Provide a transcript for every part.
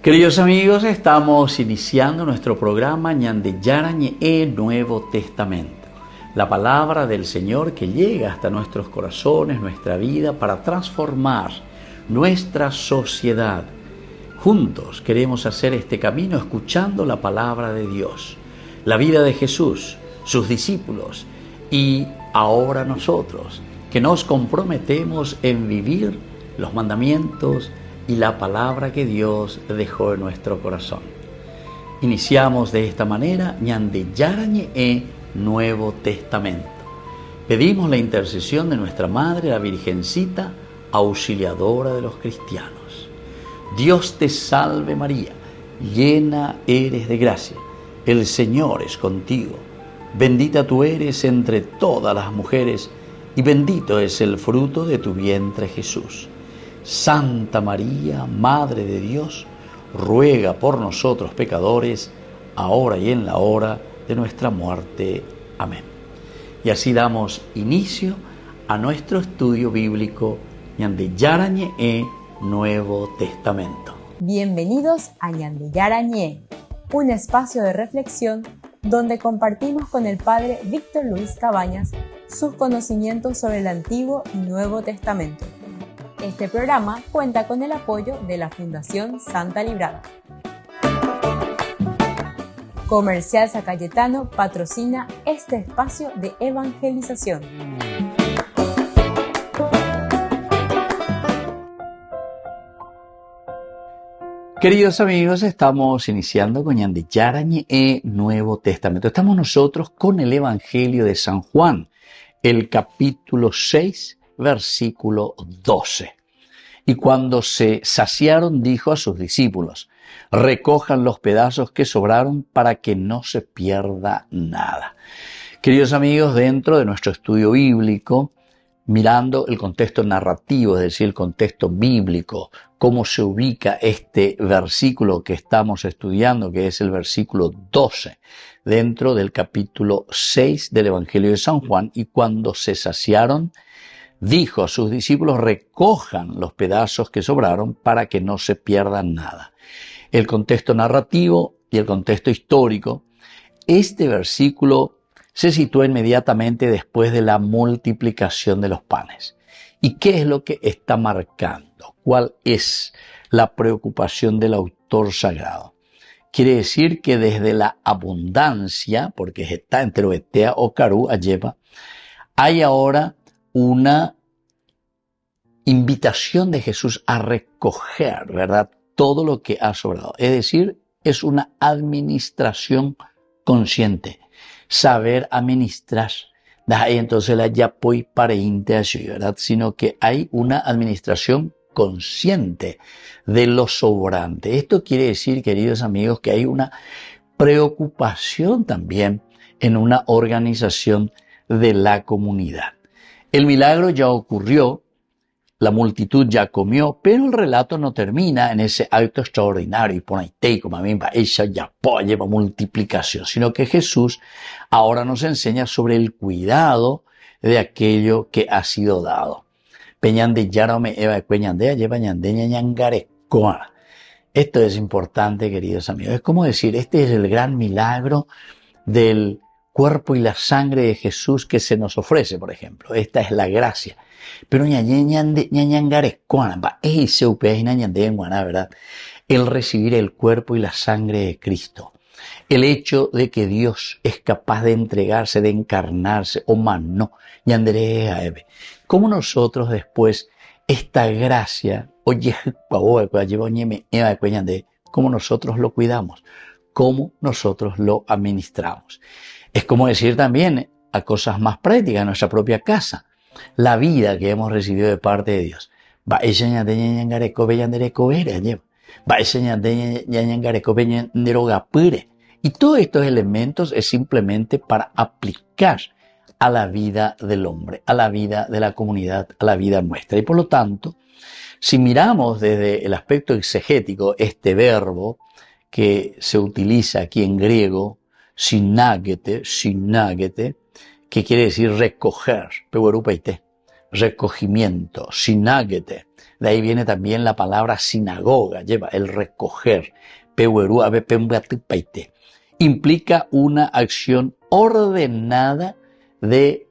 Queridos amigos, estamos iniciando nuestro programa Ñandeyarañe Nuevo Testamento. La palabra del Señor que llega hasta nuestros corazones, nuestra vida, para transformar nuestra sociedad. Juntos queremos hacer este camino escuchando la palabra de Dios, la vida de Jesús, sus discípulos y ahora nosotros, que nos comprometemos en vivir los mandamientos y la palabra que Dios dejó en nuestro corazón. Iniciamos de esta manera Ñandeyarañe Nuevo Testamento. Pedimos la intercesión de nuestra Madre, la Virgencita, auxiliadora de los cristianos. Dios te salve María, llena eres de gracia, el Señor es contigo. Bendita tú eres entre todas las mujeres y bendito es el fruto de tu vientre Jesús. Santa María, Madre de Dios, ruega por nosotros pecadores, ahora y en la hora de nuestra muerte. Amén. Y así damos inicio a nuestro estudio bíblico Ñandeyarañe Nuevo Testamento. Bienvenidos a Ñandeyarañe, un espacio de reflexión donde compartimos con el Padre Víctor Luis Cabañas sus conocimientos sobre el Antiguo y Nuevo Testamento. Este programa cuenta con el apoyo de la Fundación Santa Librada. Comercial San Cayetano patrocina este espacio de evangelización. Queridos amigos, estamos iniciando con Ñandeyarañe Nuevo Testamento. Estamos nosotros con el Evangelio de San Juan, el capítulo 6, versículo 12. Y cuando se saciaron, dijo a sus discípulos: recojan los pedazos que sobraron para que no se pierda nada. Queridos amigos, dentro de nuestro estudio bíblico, mirando el contexto narrativo, es decir, el contexto bíblico, cómo se ubica este versículo que estamos estudiando, que es el versículo 12, dentro del capítulo 6 del Evangelio de San Juan, y cuando se saciaron, dijo a sus discípulos: recojan los pedazos que sobraron para que no se pierdan nada. El contexto narrativo y el contexto histórico, este versículo se sitúa inmediatamente después de la multiplicación de los panes. ¿Y qué es lo que está marcando? ¿Cuál es la preocupación del autor sagrado? Quiere decir que desde la abundancia, porque está entre Oetea o Carú, Ayeva, hay ahora una invitación de Jesús a recoger, ¿verdad?, todo lo que ha sobrado. Es decir, es una administración consciente, saber administrar. Entonces la yapoi pareinte así, ¿verdad?, sino que hay una administración consciente de lo sobrante. Esto quiere decir, queridos amigos, que hay una preocupación también en una organización de la comunidad. El milagro ya ocurrió, la multitud ya comió, pero el relato no termina en ese acto extraordinario, y por ahí como a mí ella ya lleva multiplicación, sino que Jesús ahora nos enseña sobre el cuidado de aquello que ha sido dado. Esto es importante, queridos amigos. Es como decir, este es el gran milagro del cuerpo y la sangre de Jesús que se nos ofrece, por ejemplo. Esta es la gracia. Pero ¿verdad? El recibir el cuerpo y la sangre de Cristo. El hecho de que Dios es capaz de entregarse, de encarnarse, o mano, como nosotros después esta gracia, cómo nosotros lo cuidamos, cómo nosotros lo administramos. Es como decir también a cosas más prácticas en nuestra propia casa, la vida que hemos recibido de parte de Dios. Y todos estos elementos es simplemente para aplicar a la vida del hombre, a la vida de la comunidad, a la vida nuestra. Y por lo tanto, si miramos desde el aspecto exegético este verbo que se utiliza aquí en griego, sinagete, que quiere decir recoger, recogimiento, sinagete. De ahí viene también la palabra sinagoga, lleva el recoger. Implica una acción ordenada de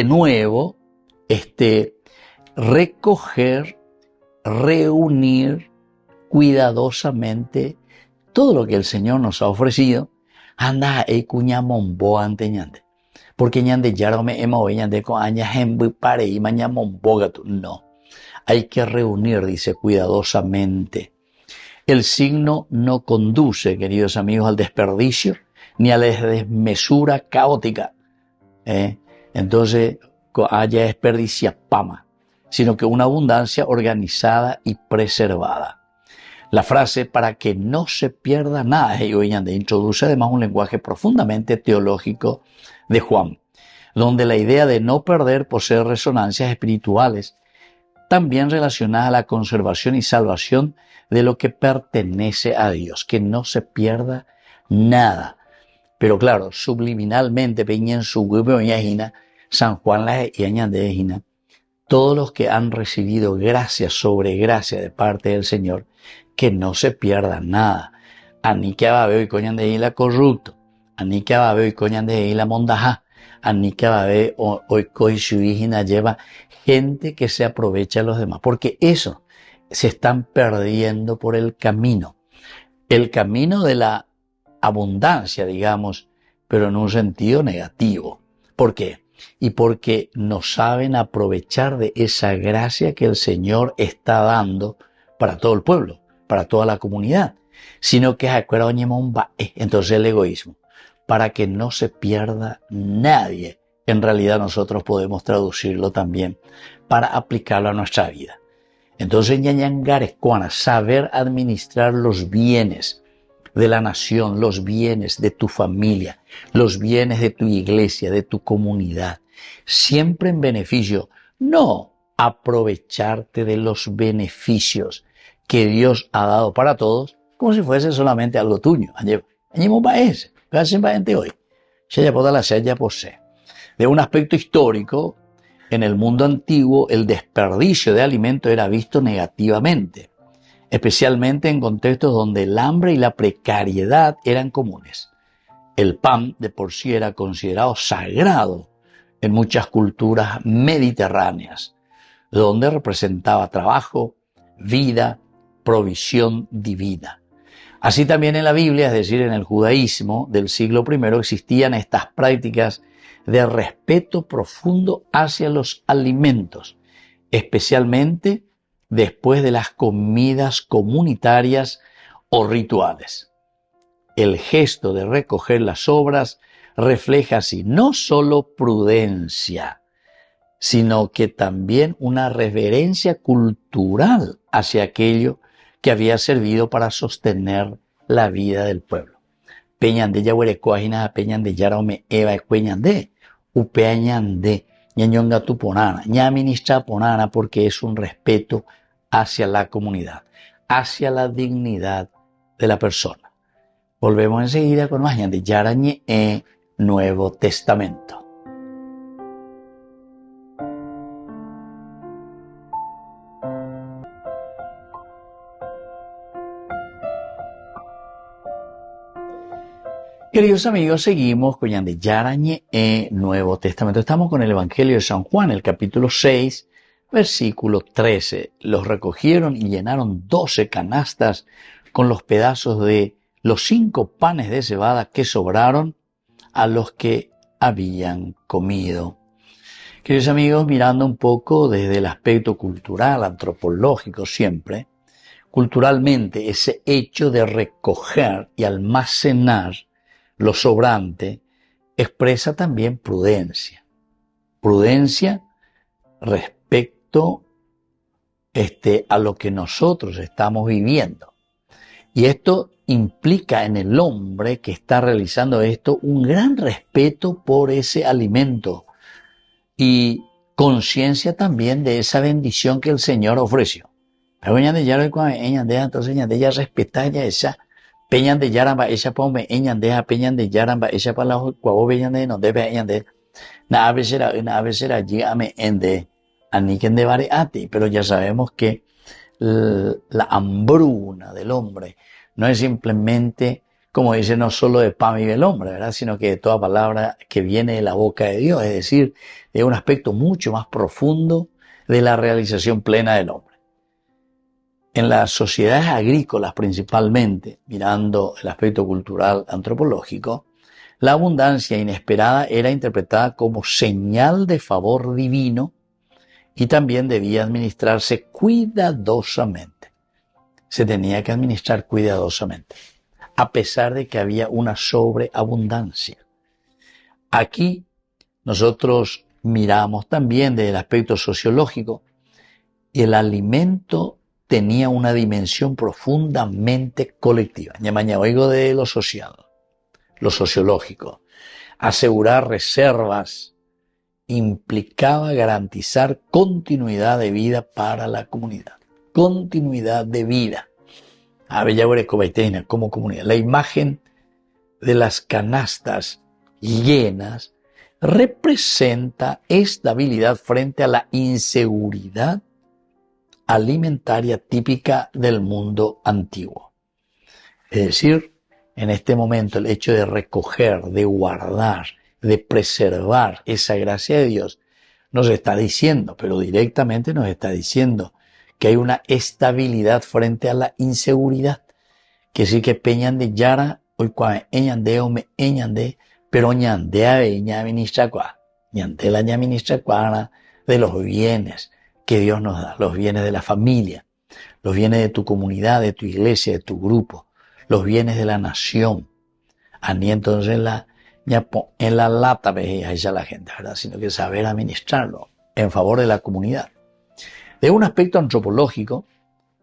nuevo, recoger, reunir cuidadosamente todo lo que el Señor nos ha ofrecido. Anda e cuñamombo ante ñande. Porque ñande yarome emo ñande con aña hembu pare y mañamombo gato. No. Hay que reunir, dice, cuidadosamente. El signo no conduce, queridos amigos, al desperdicio ni a la desmesura caótica. Entonces, haya desperdicia pama, sino que una abundancia organizada y preservada. La frase para que no se pierda nada introduce además un lenguaje profundamente teológico de Juan, donde la idea de no perder posee resonancias espirituales, también relacionadas a la conservación y salvación de lo que pertenece a Dios, que no se pierda nada. Pero claro, subliminalmente, San Juan y añade, todos los que han recibido gracia sobre gracia de parte del Señor, que no se pierda nada. Ani que ababe y coñan de la corrupto, ani que ababe y coñan de la mondaja, ani que ababe hoy coi su hijina lleva gente que se aprovecha de los demás, porque eso se están perdiendo por el camino de la abundancia, digamos, pero en un sentido negativo. ¿Por qué? Y porque no saben aprovechar de esa gracia que el Señor está dando para todo el pueblo, para toda la comunidad, sino que entonces el egoísmo, para que no se pierda nadie. En realidad nosotros podemos traducirlo también para aplicarlo a nuestra vida. Entonces, saber administrar los bienes de la nación, los bienes de tu familia, los bienes de tu iglesia, de tu comunidad, siempre en beneficio, no aprovecharte de los beneficios que Dios ha dado para todos, como si fuese solamente algo tuyo. De un aspecto histórico, en el mundo antiguo, el desperdicio de alimento era visto negativamente, especialmente en contextos donde el hambre y la precariedad eran comunes. El pan de por sí era considerado sagrado en muchas culturas mediterráneas, donde representaba trabajo, vida, provisión divina. Así también en la Biblia, es decir, en el judaísmo del siglo I, existían estas prácticas de respeto profundo hacia los alimentos, especialmente después de las comidas comunitarias o rituales. El gesto de recoger las sobras refleja así no solo prudencia, sino que también una reverencia cultural hacia aquello que había servido para sostener la vida del pueblo. Peñande yahuerecoajina, peñande yarome eva cueñande, upeañande, ñañonga tuponana, ñaministra ponana, porque es un respeto hacia la comunidad, hacia la dignidad de la persona. Volvemos enseguida con más ñande yarañe Nuevo Testamento. Queridos amigos, seguimos con Ñande Yarañe Nuevo Testamento. Estamos con el Evangelio de San Juan, el capítulo 6, versículo 13. Los recogieron y llenaron 12 canastas con los pedazos de los 5 panes de cebada que sobraron a los que habían comido. Queridos amigos, mirando un poco desde el aspecto cultural, antropológico siempre, culturalmente ese hecho de recoger y almacenar lo sobrante expresa también prudencia. Prudencia respecto a lo que nosotros estamos viviendo. Y esto implica en el hombre que está realizando esto un gran respeto por ese alimento y conciencia también de esa bendición que el Señor ofreció. Entonces ella respeta esa peñan de yaramba esa pome eñandeja peñan de yaramba esa para la cuavo peñan de no debe eñande na avesera allí ame ende aniquen de bareati, pero ya sabemos que la hambruna del hombre no es simplemente, como dice, no solo de pan vive el hombre, ¿verdad? Sino que de toda palabra que viene de la boca de Dios, es decir, de un aspecto mucho más profundo de la realización plena del hombre. En las sociedades agrícolas principalmente, mirando el aspecto cultural antropológico, la abundancia inesperada era interpretada como señal de favor divino y también debía administrarse cuidadosamente. Se tenía que administrar cuidadosamente, a pesar de que había una sobreabundancia. Aquí nosotros miramos también desde el aspecto sociológico, el alimento tenía una dimensión profundamente colectiva. Mañana oigo de lo social, lo sociológico. Asegurar reservas implicaba garantizar continuidad de vida para la comunidad. Continuidad de vida. A ver, ya como comunidad. La imagen de las canastas llenas representa estabilidad frente a la inseguridad alimentaria típica del mundo antiguo. Es decir, en este momento el hecho de recoger, de guardar, de preservar esa gracia de Dios nos está diciendo, pero directamente nos está diciendo que hay una estabilidad frente a la inseguridad. Que sí que peñan de yara, hoy cuando eñande o me eñande, pero ñande a veña ministra cuá, ñande la ña ministra cuá de los bienes que Dios nos da, los bienes de la familia, los bienes de tu comunidad, de tu iglesia, de tu grupo, los bienes de la nación. Ani entonces en la lata veía ella la gente, ¿verdad? Sino que saber administrarlo en favor de la comunidad. De un aspecto antropológico,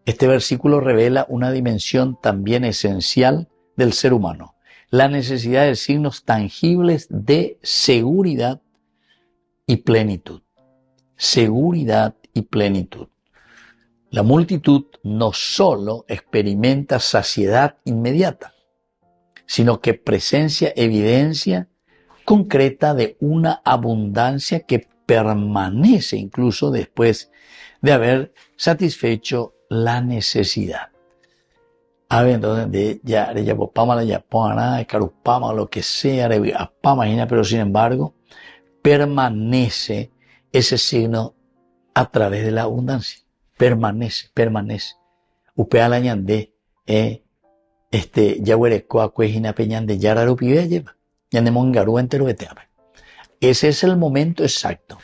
este versículo revela una dimensión también esencial del ser humano, la necesidad de signos tangibles de seguridad y plenitud. Seguridad y plenitud. La multitud no solo experimenta saciedad inmediata, sino que presencia evidencia concreta de una abundancia que permanece incluso después de haber satisfecho la necesidad. A ver, entonces, de ya pama la yapona, carupama, lo que sea, imagina, pero sin embargo, permanece ese signo a través de la abundancia. Permanece. Upea la ñande, yahuerecoa cuejina peñande yararupibe lleva. Ñande mongaru entero beteabe. Ese es el momento exacto.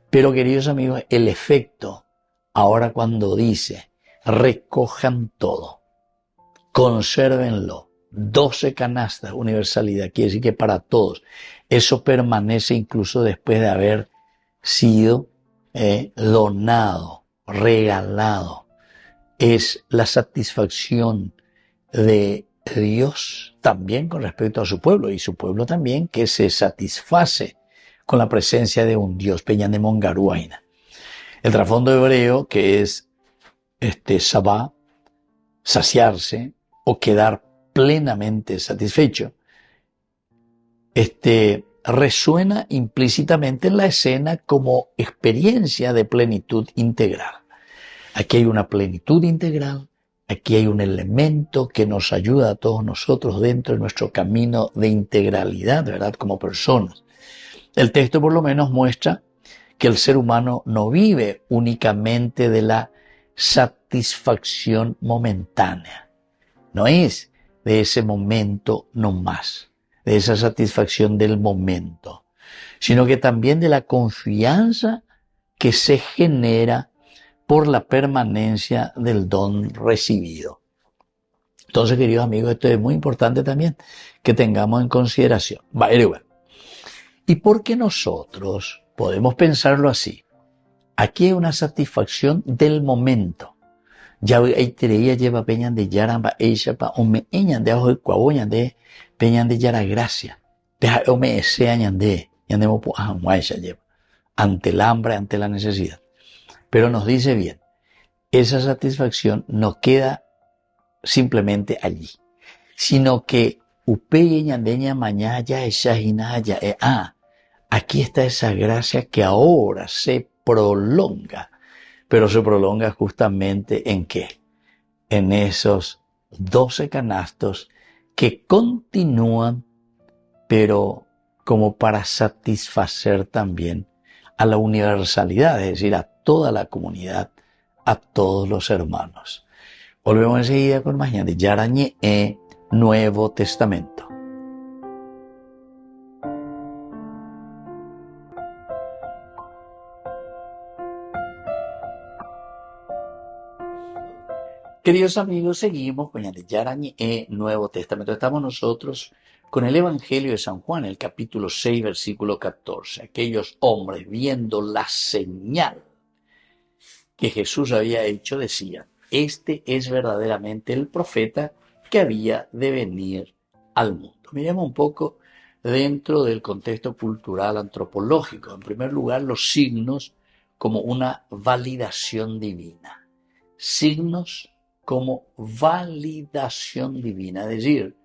Pero, queridos amigos, el efecto, ahora cuando dice, recojan todo, consérvenlo, 12 canastas, universalidad, quiere decir que para todos, eso permanece incluso después de haber sido donado, regalado. Es la satisfacción de Dios también con respecto a su pueblo, y su pueblo también que se satisface con la presencia de un Dios, peñan de mongaruaina. El trasfondo hebreo, que es sabá, saciarse o quedar plenamente satisfecho, resuena implícitamente en la escena como experiencia de plenitud integral. Aquí hay una plenitud integral, aquí hay un elemento que nos ayuda a todos nosotros dentro de nuestro camino de integralidad, ¿verdad? Como personas. El texto por lo menos muestra que el ser humano no vive únicamente de la satisfacción momentánea. No es de ese momento no más, de esa satisfacción del momento, sino que también de la confianza que se genera por la permanencia del don recibido. Entonces, queridos amigos, esto es muy importante también que tengamos en consideración. ¿Y por qué nosotros podemos pensarlo así? Aquí hay una satisfacción del momento. Ya hay tereía lleva peñan de yaramba eishapa o me eñan de ajo de cuaboñan de peñan de yara gracia. Deja o me ese añan de yandemo po ajamuaisha lleva. Ante el hambre, ante la necesidad. Pero nos dice bien, esa satisfacción no queda simplemente allí, sino que upeye ñandeña mañana ya esa hinaya aquí está esa gracia que ahora se prolonga, pero se prolonga justamente ¿en qué? En esos 12 canastos que continúan, pero como para satisfacer también a la universalidad, es decir, a toda la comunidad, a todos los hermanos. Volvemos enseguida con más de Yarañé Nuevo Testamento. Queridos amigos, seguimos con Yarañé Nuevo Testamento. Estamos nosotros con el Evangelio de San Juan, el capítulo 6, versículo 14. Aquellos hombres, viendo la señal que Jesús había hecho, decían: este es verdaderamente el profeta que había de venir al mundo. Miremos un poco dentro del contexto cultural antropológico. En primer lugar, los signos como una validación divina. Signos como validación divina, es decir,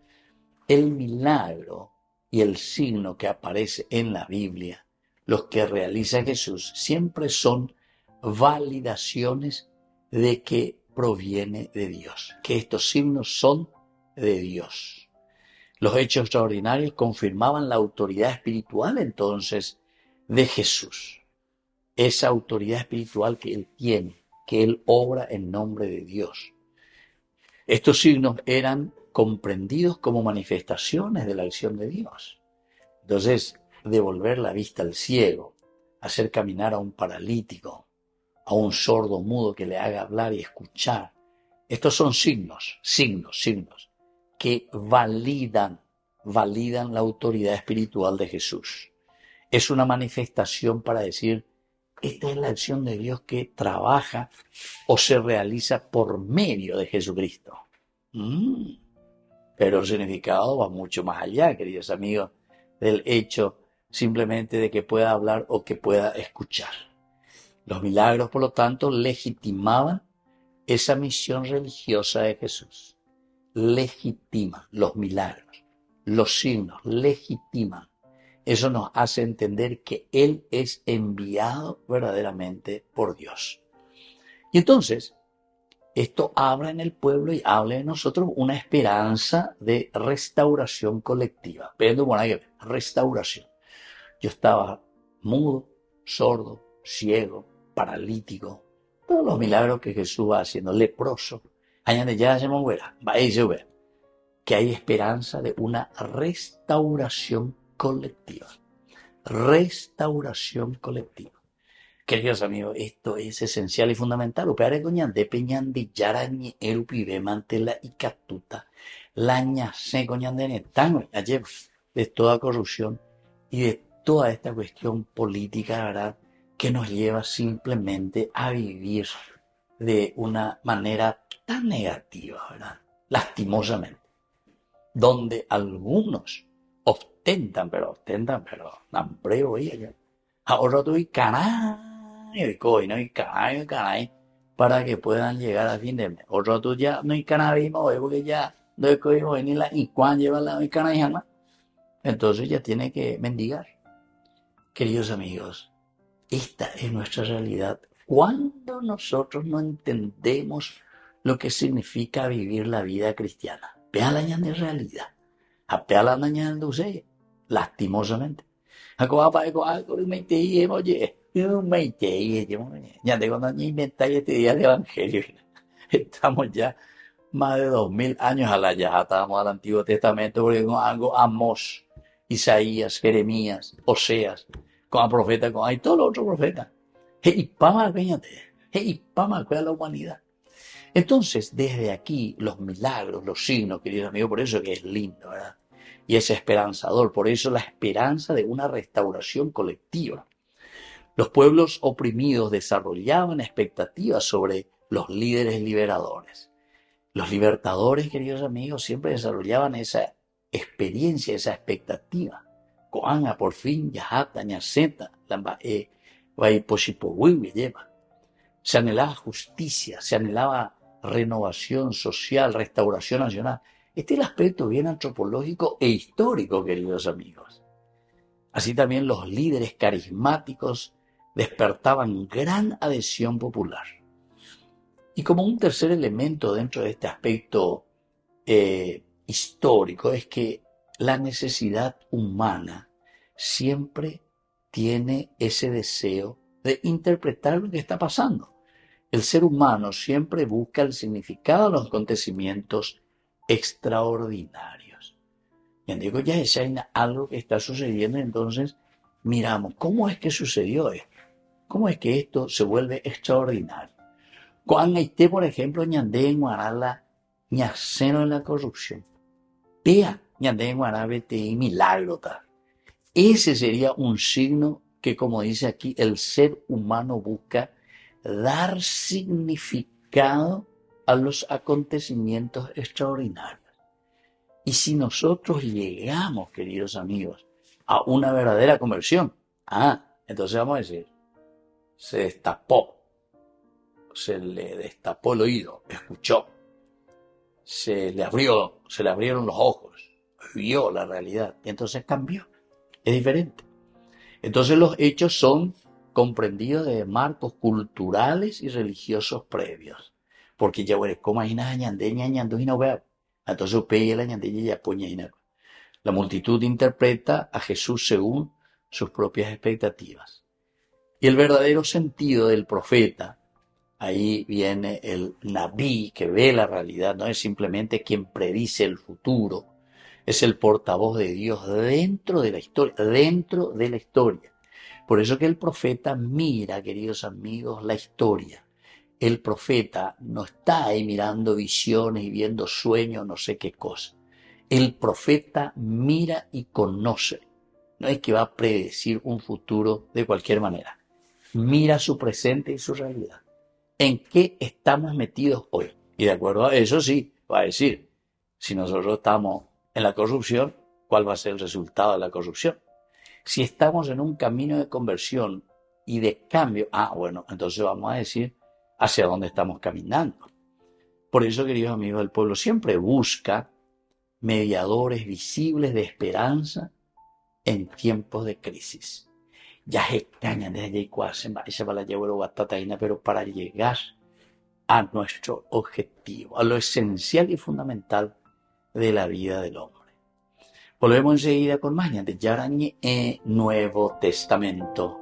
el milagro y el signo que aparece en la Biblia, los que realiza Jesús, siempre son validaciones de que proviene de Dios, que estos signos son de Dios. Los hechos extraordinarios confirmaban la autoridad espiritual entonces de Jesús, esa autoridad espiritual que Él tiene, que Él obra en nombre de Dios. Estos signos eran comprendidos como manifestaciones de la acción de Dios. Entonces, devolver la vista al ciego, hacer caminar a un paralítico, a un sordo mudo que le haga hablar y escuchar. Estos son signos que validan la autoridad espiritual de Jesús. Es una manifestación para decir: esta es la acción de Dios que trabaja o se realiza por medio de Jesucristo. Pero el significado va mucho más allá, queridos amigos, del hecho simplemente de que pueda hablar o que pueda escuchar. Los milagros, por lo tanto, legitimaban esa misión religiosa de Jesús. Legitiman los milagros, los signos, legitiman. Eso nos hace entender que Él es enviado verdaderamente por Dios. Y entonces, esto habla en el pueblo y habla en nosotros una esperanza de restauración colectiva. Pero bueno, restauración. Yo estaba mudo, sordo, ciego, paralítico, todos los milagros que Jesús va haciendo, leproso. Añade ya se moverá, va a ver que hay esperanza de una restauración colectiva. Restauración colectiva. Queridos amigos, esto es esencial y fundamental. Upeare coñande peñandi yarañi erupibe mantela y catuta. Laña se coñande netan ayer de toda corrupción y de toda esta cuestión política, ¿verdad?, que nos lleva simplemente a vivir de una manera tan negativa, ¿verdad?, lastimosamente, donde algunos ostentan, pero hambre hoy ahora tú y caray, no hay caray, para que puedan llegar a fin de mes. Otro tú ya no hay caray, porque ya no hay coigo ni la y cuando lleva la caray, entonces ya tiene que mendigar. Queridos amigos, esta es nuestra realidad. Cuando nosotros no entendemos lo que significa vivir la vida cristiana, vean la de realidad, apea la mañana de lastimosamente. Ya tengo que inventar este día de evangelio. Estamos ya más de 2000 años a la ya estábamos al Antiguo Testamento, porque con algo Amós, Isaías, Jeremías, Oseas, con el profeta, hay todos los otros profetas. Y para la humanidad. Entonces, desde aquí, los milagros, los signos, queridos amigos, por eso que es lindo, ¿verdad? Y es esperanzador, por eso la esperanza de una restauración colectiva. Los pueblos oprimidos desarrollaban expectativas sobre los líderes liberadores. Los libertadores, queridos amigos, siempre desarrollaban esa experiencia, esa expectativa. Coanga, por fin, yahata, ñaceta, lleva. Se anhelaba justicia, se anhelaba renovación social, restauración nacional. Este es el aspecto bien antropológico e histórico, queridos amigos. Así también los líderes carismáticos despertaban gran adhesión popular. Y como un tercer elemento dentro de este aspecto histórico es que la necesidad humana siempre tiene ese deseo de interpretar lo que está pasando. El ser humano siempre busca el significado de los acontecimientos extraordinarios. Y digo, ya es algo que está sucediendo, entonces miramos, ¿cómo es que sucedió esto? ¿Cómo es que esto se vuelve extraordinario? Cuando esté, por ejemplo, ñandé en Guarala, ñaceno en la corrupción. Vea, ñandé en Guarala, y milagro tal. Ese sería un signo que, como dice aquí, el ser humano busca dar significado a los acontecimientos extraordinarios. Y si nosotros llegamos, queridos amigos, a una verdadera conversión, entonces vamos a decir, se destapó, se le destapó el oído, escuchó, se le abrieron los ojos, vio la realidad y entonces cambió, es diferente. Entonces los hechos son comprendidos de marcos culturales y religiosos previos, porque ya bueno, como hay nada ñandó y no veo, entonces pegue la ñandé y ya poña y no. La multitud interpreta a Jesús según sus propias expectativas. Y el verdadero sentido del profeta, ahí viene el Nabí, que ve la realidad, no es simplemente quien predice el futuro, es el portavoz de Dios dentro de la historia, Por eso que el profeta mira, queridos amigos, la historia. El profeta no está ahí mirando visiones y viendo sueños, no sé qué cosa. El profeta mira y conoce. No es que va a predecir un futuro de cualquier manera. Mira su presente y su realidad. ¿En qué estamos metidos hoy? Y de acuerdo a eso sí, va a decir, si nosotros estamos en la corrupción, ¿cuál va a ser el resultado de la corrupción? Si estamos en un camino de conversión y de cambio, bueno, entonces vamos a decir hacia dónde estamos caminando. Por eso, queridos amigos, el pueblo siempre busca mediadores visibles de esperanza en tiempos de crisis. Ya se cañan desde ahí pero para llegar a nuestro objetivo, a lo esencial y fundamental de la vida del hombre. Volvemos enseguida con más de Yarañe Nuevo Testamento.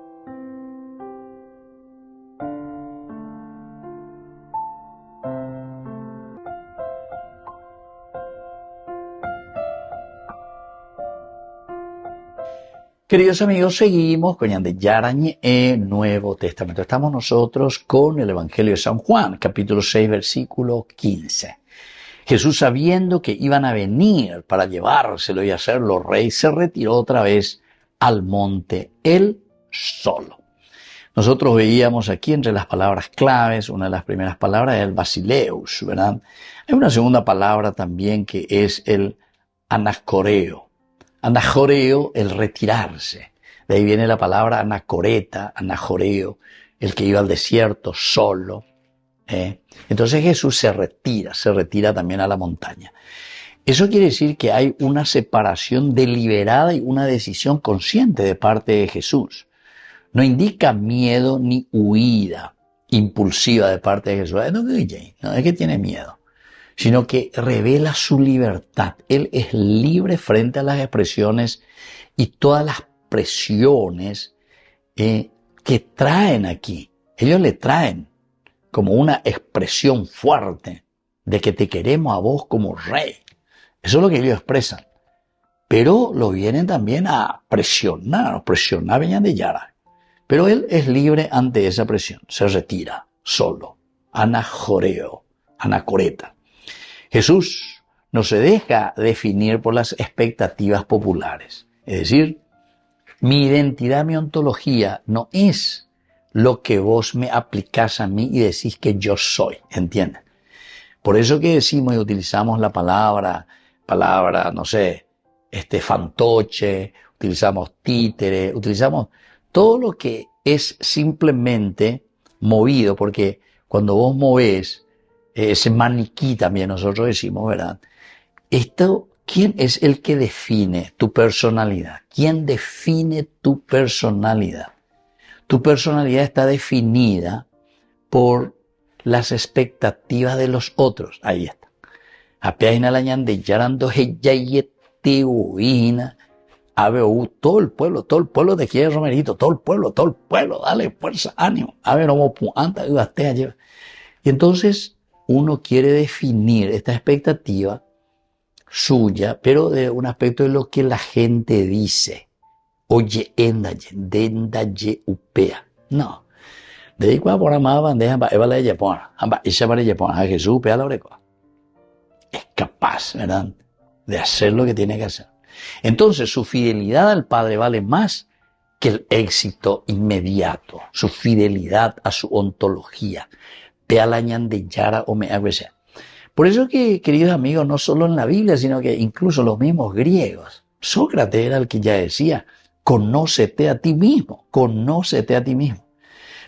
Queridos amigos, seguimos con Yarañe Nuevo Testamento. Estamos nosotros con el Evangelio de San Juan, capítulo 6, versículo 15. Jesús, sabiendo que iban a venir para llevárselo y hacerlo rey, se retiró otra vez al monte, él solo. Nosotros veíamos aquí entre las palabras claves, una de las primeras palabras es el basileus, ¿verdad? Hay una segunda palabra también que es el anascoreo. Anajoreo, el retirarse. De ahí viene la palabra anacoreta, anajoreo, el que iba al desierto solo. Entonces Jesús se retira también a la montaña. Eso quiere decir que hay una separación deliberada y una decisión consciente de parte de Jesús. No indica miedo ni huida impulsiva de parte de Jesús. No es que tiene miedo, sino que revela su libertad. Él es libre frente a las expresiones y todas las presiones que traen aquí. Ellos le traen como una expresión fuerte de que te queremos a vos como rey. Eso es lo que ellos expresan. Pero lo vienen también a presionar venían de Yara. Pero él es libre ante esa presión. Se retira solo. Anajoreo, anacoreta. Jesús no se deja definir por las expectativas populares. Es decir, mi identidad, mi ontología no es lo que vos me aplicás a mí y decís que yo soy, ¿entiendes? Por eso que decimos y utilizamos la palabra, no sé, fantoche, utilizamos títere, utilizamos todo lo que es simplemente movido, porque cuando vos movés, ese maniquí también nosotros decimos, ¿verdad? ¿Quién es el que define tu personalidad? ¿Quién define tu personalidad? Tu personalidad está definida por las expectativas de los otros. Ahí está. Apeina la ñande yarando heyayeteuina. Todo el pueblo te quiere, Romerito, todo el pueblo, dale fuerza, ánimo. Y entonces uno quiere definir esta expectativa suya, pero de un aspecto de lo que la gente dice. Oye, dendaye upea. No. De ahí cuando por amar bandeja, eva la de Japón, ella para Japón, a Jesús upea la oreja. Es capaz, ¿verdad?, de hacer lo que tiene que hacer. Entonces su fidelidad al Padre vale más que el éxito inmediato, su fidelidad a su ontología. Por eso que, queridos amigos, no solo en la Biblia, sino que incluso los mismos griegos, Sócrates era el que ya decía, conócete a ti mismo,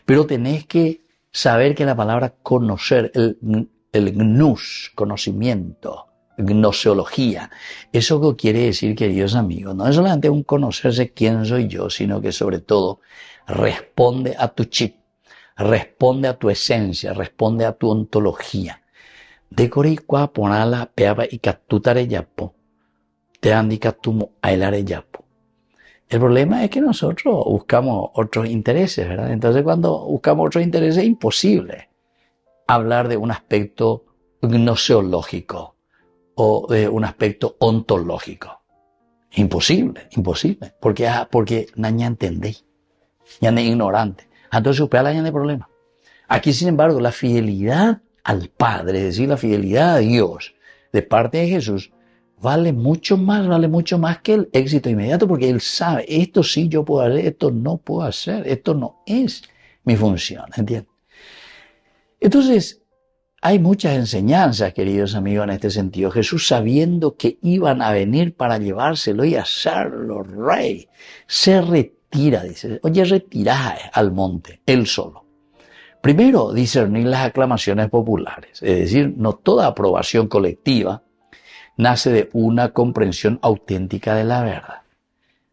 Pero tenés que saber que la palabra conocer, el gnus, conocimiento, gnoseología, eso que quiere decir, queridos amigos, no es solamente un conocerse quién soy yo, sino que sobre todo responde a tu chip, responde a tu esencia, responde a tu ontología. De coricua ponala peaba y catutare yapo, te andica tumo ailare yapo. El problema es que nosotros buscamos otros intereses, ¿verdad? Entonces cuando buscamos otros intereses es imposible hablar de un aspecto gnoseológico o de un aspecto ontológico. Imposible. Porque nadie entendéis, nadie ignorante. Entonces upea la de problema. Aquí, sin embargo, la fidelidad al Padre, es decir, la fidelidad a Dios de parte de Jesús, vale mucho más que el éxito inmediato, porque Él sabe, esto sí yo puedo hacer, esto no puedo hacer, esto no es mi función, ¿entiendes? Entonces, hay muchas enseñanzas, queridos amigos, en este sentido. Jesús, sabiendo que iban a venir para llevárselo y hacerlo rey, se retira, dice, retirá al monte, él solo. Primero, discernir las aclamaciones populares, es decir, no toda aprobación colectiva nace de una comprensión auténtica de la verdad.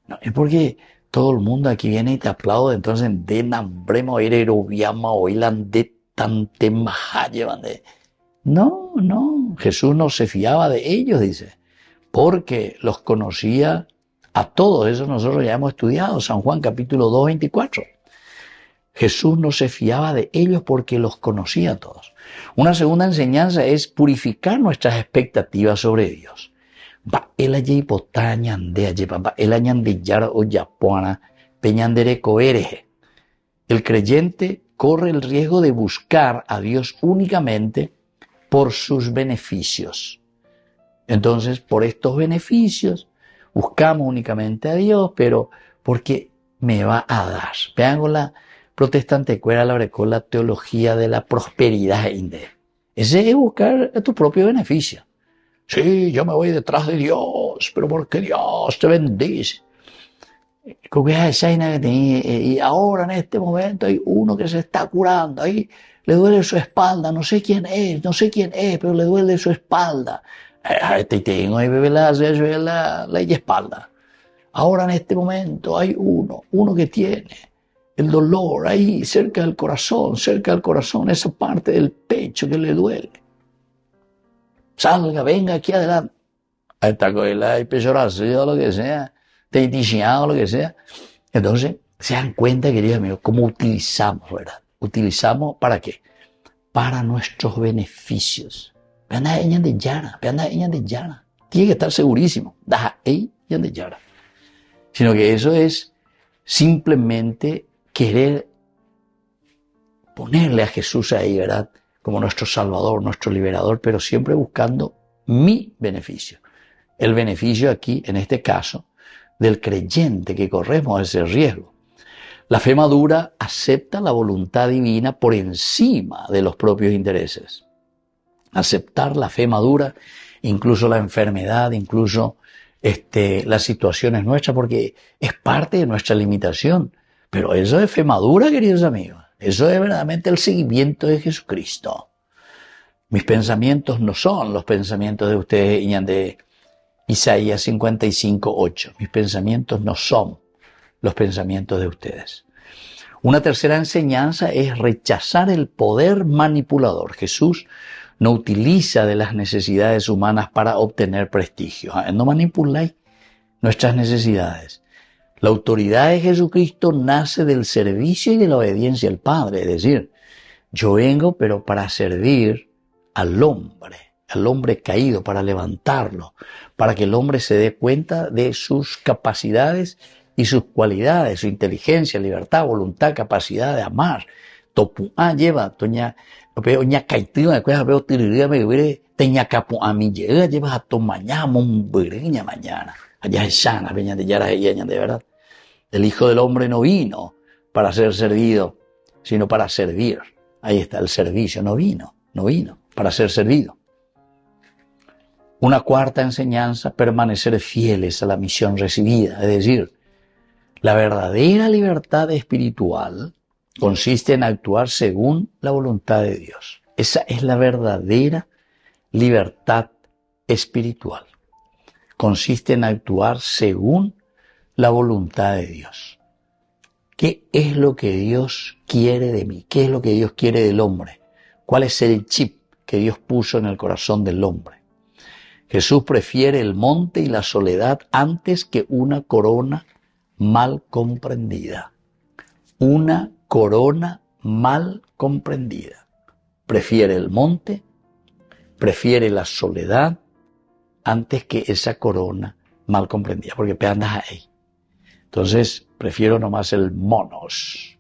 No, es porque todo el mundo aquí viene y te aplaude, entonces de nambremo erobiama oilan de tante mahayevan de. No, Jesús no se fiaba de ellos, dice, porque los conocía a todos. Eso nosotros ya hemos estudiado, San Juan capítulo 2, 24. Jesús no se fiaba de ellos porque los conocía a todos. Una segunda enseñanza es purificar nuestras expectativas sobre Dios. El creyente corre el riesgo de buscar a Dios únicamente por sus beneficios. Entonces, por estos beneficios, buscamos únicamente a Dios, pero porque me va a dar. Vean con la protestante cuera la teología de la prosperidad. Ese es buscar a tu propio beneficio. Sí, yo me voy detrás de Dios, pero porque Dios te bendice. Y ahora en este momento hay uno que se está curando, ahí le duele su espalda, no sé quién es, pero le duele su espalda. Tengo ahí la espalda. Ahora en este momento hay uno que tiene el dolor ahí cerca del corazón, esa parte del pecho que le duele. Salga, venga aquí adelante. Esta cosa hay peyorarse o lo que sea, o lo que sea. Entonces, se dan cuenta, queridos amigos, cómo utilizamos, ¿verdad? ¿Utilizamos para qué? Para nuestros beneficios. Tiene que estar segurísimo. Sino que eso es simplemente querer ponerle a Jesús ahí, ¿verdad?, como nuestro Salvador, nuestro Liberador, pero siempre buscando mi beneficio. El beneficio aquí, en este caso, del creyente, que corremos ese riesgo. La fe madura acepta la voluntad divina por encima de los propios intereses. Aceptar la fe madura, incluso la enfermedad, incluso las situaciones nuestras, porque es parte de nuestra limitación. Pero eso es fe madura, queridos amigos. Eso es verdaderamente el seguimiento de Jesucristo. Mis pensamientos no son los pensamientos de ustedes, Iñan, de Isaías 55:8. Mis pensamientos no son los pensamientos de ustedes. Una tercera enseñanza es rechazar el poder manipulador. Jesús no utiliza de las necesidades humanas para obtener prestigio. No manipuláis nuestras necesidades. La autoridad de Jesucristo nace del servicio y de la obediencia al Padre. Es decir, yo vengo pero para servir al hombre caído, para levantarlo, para que el hombre se dé cuenta de sus capacidades y sus cualidades, su inteligencia, libertad, voluntad, capacidad de amar. Topuá lleva, toña, veo ña caitía, me cuesta veo tiriría, me hubiera, teña capo a mi llega, lleva a to mañana, monbiriña mañana. Allá es sana, veña de yara de verdad. El Hijo del Hombre no vino para ser servido, sino para servir. Ahí está, el servicio, no vino para ser servido. Una cuarta enseñanza, permanecer fieles a la misión recibida, es decir, la verdadera libertad espiritual consiste en actuar según la voluntad de Dios. Esa es la verdadera libertad espiritual. Consiste en actuar según la voluntad de Dios. ¿Qué es lo que Dios quiere de mí? ¿Qué es lo que Dios quiere del hombre? ¿Cuál es el chip que Dios puso en el corazón del hombre? Jesús prefiere el monte y la soledad antes que una corona mal comprendida. Una corona mal comprendida. Prefiere el monte, prefiere la soledad antes que esa corona mal comprendida, porque andas ahí. Entonces, prefiero nomás el monos,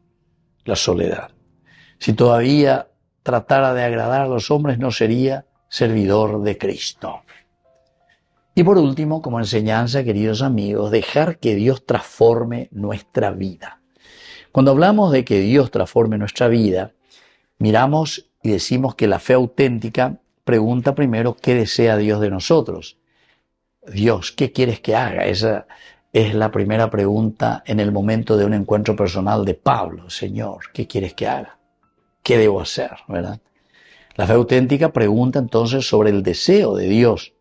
la soledad. Si todavía tratara de agradar a los hombres, no sería servidor de Cristo. Y por último, como enseñanza, queridos amigos, dejar que Dios transforme nuestra vida. Cuando hablamos de que Dios transforme nuestra vida, miramos y decimos que la fe auténtica pregunta primero qué desea Dios de nosotros. Dios, ¿qué quieres que haga? Esa es la primera pregunta en el momento de un encuentro personal de Pablo. Señor, ¿qué quieres que haga? ¿Qué debo hacer? ¿Verdad? La fe auténtica pregunta entonces sobre el deseo de Dios.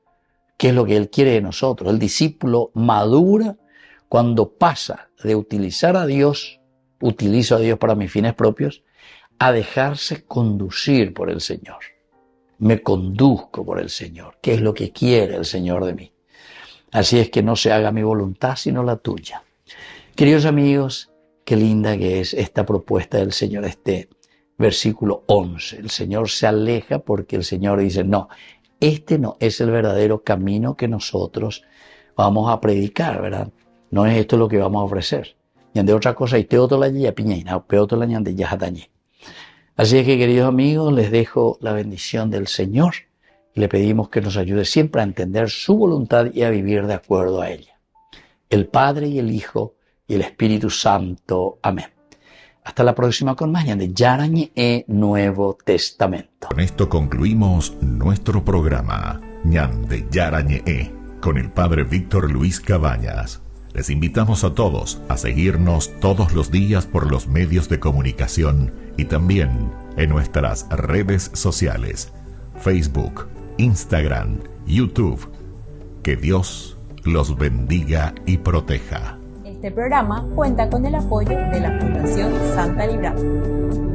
¿Qué es lo que Él quiere de nosotros? El discípulo madura cuando pasa de utilizar a Dios, utilizo a Dios para mis fines propios, a dejarse conducir por el Señor. Me conduzco por el Señor. ¿Qué es lo que quiere el Señor de mí? Así es que no se haga mi voluntad sino la tuya. Queridos amigos, qué linda que es esta propuesta del Señor, este versículo 11. El Señor se aleja porque el Señor dice, no, este no es el verdadero camino que nosotros vamos a predicar, ¿verdad? No es esto lo que vamos a ofrecer. Y de otra cosa, y te otro la ya piña, peor la ñande ya jatañe. Así es que, queridos amigos, les dejo la bendición del Señor y le pedimos que nos ayude siempre a entender su voluntad y a vivir de acuerdo a ella. El Padre y el Hijo y el Espíritu Santo. Amén. Hasta la próxima con más de Yarañe Nuevo Testamento. Con esto concluimos nuestro programa Ñande Yarañe con el Padre Víctor Luis Cabañas. Les invitamos a todos a seguirnos todos los días por los medios de comunicación y también en nuestras redes sociales, Facebook, Instagram, YouTube. Que Dios los bendiga y proteja. Este programa cuenta con el apoyo de la Fundación Santa Librada.